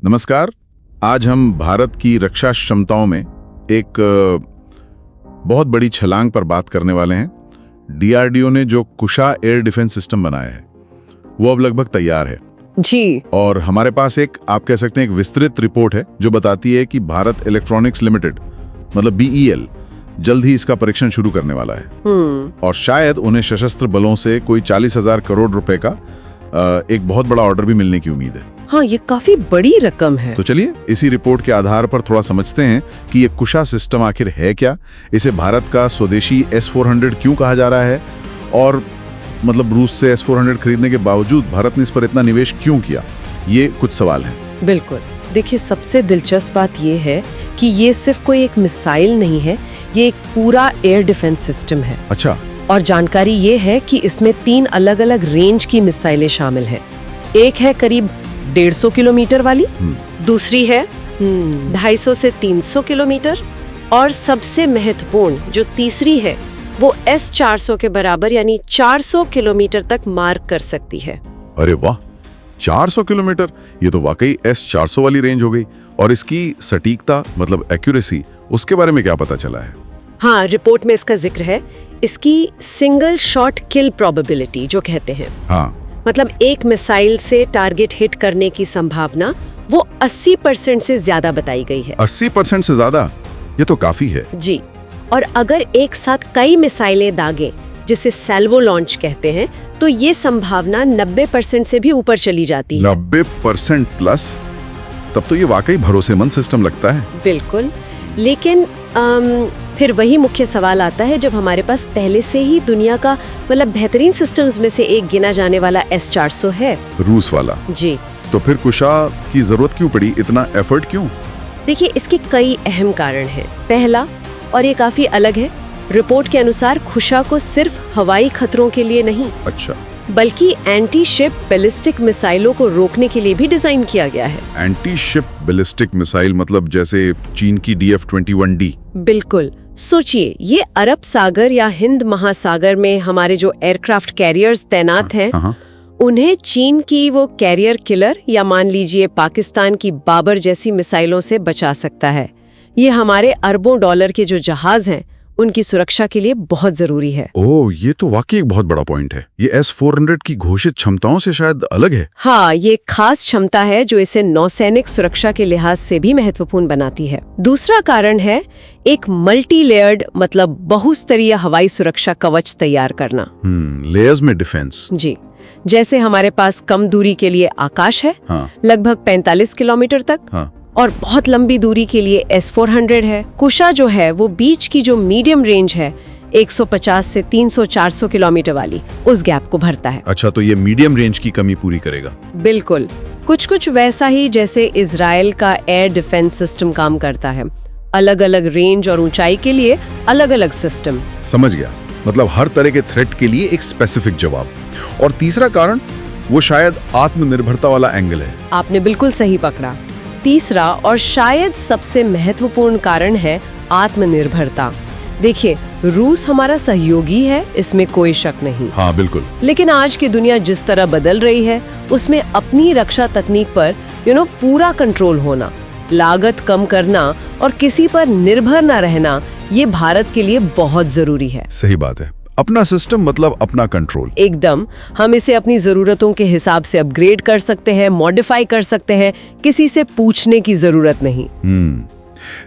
नमस्कार। आज हम भारत की रक्षा क्षमताओं में एक बहुत बड़ी छलांग पर बात करने वाले हैं। डीआरडीओ ने जो कुशा एयर डिफेंस सिस्टम बनाया है वो अब लगभग तैयार है जी। और हमारे पास एक, आप कह सकते हैं, एक विस्तृत रिपोर्ट है जो बताती है कि भारत इलेक्ट्रॉनिक्स लिमिटेड मतलब बीईएल जल्द ही इसका परीक्षण शुरू करने वाला है और शायद उन्हें सशस्त्र बलों से कोई 40,000 करोड़ रुपए का एक बहुत बड़ा ऑर्डर भी मिलने की उम्मीद है। हाँ, ये काफी बड़ी रकम है। तो चलिए इसी रिपोर्ट के आधार पर थोड़ा समझते हैं कि ये कुशा सिस्टम आखिर है क्या, इसे भारत का स्वदेशी S-400 क्यों कहा जा रहा है और मतलब रूस से S-400 खरीदने के बावजूद भारत ने इस पर इतना निवेश क्यों किया। ये कुछ सवाल हैं। बिल्कुल। देखिए, सबसे दिलचस्प बात ये है कि ये सिर्फ कोई एक मिसाइल नहीं है, ये एक पूरा एयर डिफेंस सिस्टम है। अच्छा। और जानकारी ये है कि इसमें 3 अलग-अलग रेंज की मिसाइलें शामिल हैं। एक है करीब 150 किलोमीटर वाली, दूसरी है 250 से 300 किलोमीटर और सबसे महत्वपूर्ण जो तीसरी है वो S-400 के बराबर यानी 400 किलोमीटर तक मार कर सकती है। अरे वाह, 400 किलोमीटर! ये तो वाकई S-400 वाली रेंज हो गई। और इसकी सटीकता मतलब एक्यूरेसी, उसके बारे में क्या पता चला है? हाँ, रिपोर्ट में इसका जिक्र है। इसकी सिंगल शॉट किल प्रोबेबिलिटी जो कहते हैं, हाँ, मतलब एक मिसाइल से टारगेट हिट करने की संभावना वो 80% से ज्यादा बताई गई है। 80% से ज्यादा? ये तो काफी है। जी। और अगर एक साथ कई मिसाइलें दागें, जिसे सैल्वो लॉन्च कहते हैं, तो ये संभावना 90% से भी ऊपर चली जाती है। 90% प्लस? तब तो ये वाकई भरोसेमंद सिस्टम लगता है। बिल्कुल। लेकिन फिर वही मुख्य सवाल आता है, जब हमारे पास पहले से ही दुनिया का मतलब बेहतरीन सिस्टम्स में से एक गिना जाने वाला S-400 है, रूस वाला। जी। तो फिर कुशा की जरूरत क्यों पड़ी, इतना एफर्ट क्यों? देखिए, इसके कई अहम कारण हैं। पहला, और ये काफी अलग है, रिपोर्ट के अनुसार कुशा को सिर्फ हवाई खतरों के लिए नहीं, अच्छा, बल्कि एंटी शिप बैलिस्टिक मिसाइलों को रोकने के लिए भी डिजाइन किया गया है। एंटी शिप बैलिस्टिक मिसाइल मतलब जैसे चीन की DF-21D? बिल्कुल। सोचिए, ये अरब सागर या हिंद महासागर में हमारे जो एयरक्राफ्ट कैरियर्स तैनात हैं, उन्हें चीन की वो कैरियर किलर या मान लीजिए पाकिस्तान की बाबर जैसी मिसाइलों से बचा सकता है। ये हमारे अरबों डॉलर के जो जहाज हैं उनकी सुरक्षा के लिए बहुत जरूरी है। ओह, ये तो वाकई एक बहुत बड़ा पॉइंट है। ये S-400 की घोषित क्षमताओं से शायद अलग है। हाँ, ये खास क्षमता है जो इसे नौसैनिक सुरक्षा के लिहाज से भी महत्वपूर्ण बनाती है। दूसरा कारण है एक मल्टी लेयर्ड मतलब बहुस्तरीय हवाई सुरक्षा कवच तैयार करना। लेयर्स में डिफेंस। जी। जैसे हमारे पास कम दूरी के लिए आकाश है, लगभग 45 किलोमीटर तक, और बहुत लंबी दूरी के लिए S-400 है। कुशा जो है वो बीच की जो मीडियम रेंज है 150 से 300-400 किलोमीटर वाली, उस गैप को भरता है। अच्छा, तो ये मीडियम रेंज की कमी पूरी करेगा? बिल्कुल। कुछ वैसा ही जैसे इजराइल का एयर डिफेंस सिस्टम काम करता है। अलग अलग रेंज और ऊंचाई के लिए अलग अलग सिस्टम। समझ गया, मतलब हर तरह के थ्रेट के लिए एक स्पेसिफिक जवाब। और तीसरा कारण वो शायद आत्मनिर्भरता वाला एंगल है। आपने बिल्कुल सही पकड़ा। तीसरा और शायद सबसे महत्वपूर्ण कारण है आत्मनिर्भरता। देखिए, रूस हमारा सहयोगी है, इसमें कोई शक नहीं। हाँ, बिल्कुल। लेकिन आज की दुनिया जिस तरह बदल रही है, उसमें अपनी रक्षा तकनीक पर पूरा कंट्रोल होना, लागत कम करना और किसी पर निर्भर न रहना, ये भारत के लिए बहुत जरूरी है। सही बात है। अपना सिस्टम मतलब अपना कंट्रोल। एकदम। हम इसे अपनी जरूरतों के हिसाब से अपग्रेड कर सकते हैं, मॉडिफाई कर सकते हैं, किसी से पूछने की जरूरत नहीं।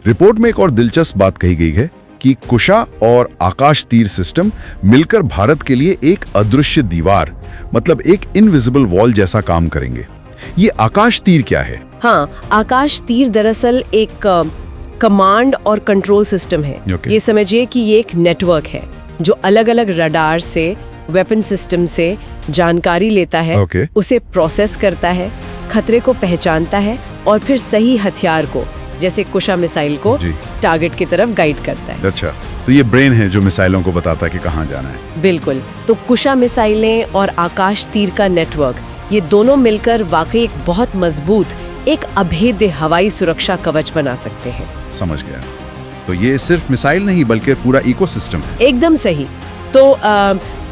रिपोर्ट में एक और दिलचस्प बात कही गई है कि कुशा और आकाश तीर सिस्टम मिलकर भारत के लिए एक अदृश्य दीवार मतलब एक इनविजिबल वॉल जैसा काम करेंगे। ये आकाश तीर क्या है? हाँ, आकाश तीर दरअसल एक कमांड और कंट्रोल सिस्टम है। ये समझिए कि ये एक नेटवर्क है जो अलग अलग रडार से, वेपन सिस्टम से जानकारी लेता है, उसे प्रोसेस करता है, खतरे को पहचानता है और फिर सही हथियार को, जैसे कुशा मिसाइल को, टारगेट की तरफ गाइड करता है। अच्छा, तो ये ब्रेन है जो मिसाइलों को बताता है कि कहाँ जाना है। बिल्कुल। तो कुशा मिसाइलें और आकाश तीर का नेटवर्क, ये दोनों मिलकर वाकई एक बहुत मजबूत, एक अभेद्य हवाई सुरक्षा कवच बना सकते हैं। समझ गया। तो ये सिर्फ मिसाइल नहीं बल्कि पूरा इकोसिस्टम है। एकदम सही। तो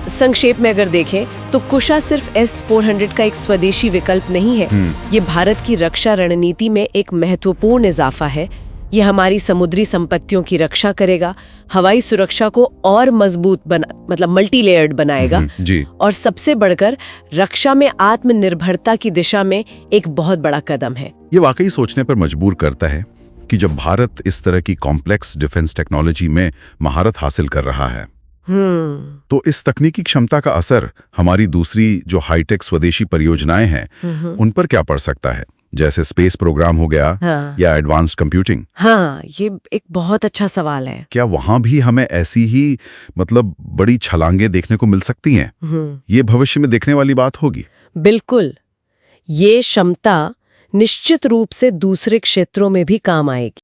संक्षेप में अगर देखें तो कुशा सिर्फ S-400 का एक स्वदेशी विकल्प नहीं है। ये भारत की रक्षा रणनीति में एक महत्वपूर्ण इजाफा है। ये हमारी समुद्री संपत्तियों की रक्षा करेगा, हवाई सुरक्षा को और मजबूत मतलब मल्टी लेयर्ड बनाएगा जी। और सबसे बढ़कर रक्षा में आत्मनिर्भरता की दिशा में एक बहुत बड़ा कदम है। ये वाकई सोचने पर मजबूर करता है कि जब भारत इस तरह की कॉम्प्लेक्स डिफेंस टेक्नोलॉजी में महारत हासिल कर रहा है तो इस तकनीकी क्षमता का असर हमारी दूसरी जो हाईटेक स्वदेशी परियोजनाएं हैं उन पर क्या पड़ सकता है, जैसे स्पेस प्रोग्राम हो गया या एडवांस्ड कंप्यूटिंग? हाँ, ये एक बहुत अच्छा सवाल है। क्या वहां भी हमें ऐसी ही मतलब बड़ी छलांगे देखने को मिल सकती हैं? ये भविष्य में देखने वाली बात होगी। बिल्कुल, ये क्षमता निश्चित रूप से दूसरे क्षेत्रों में भी काम आएगी।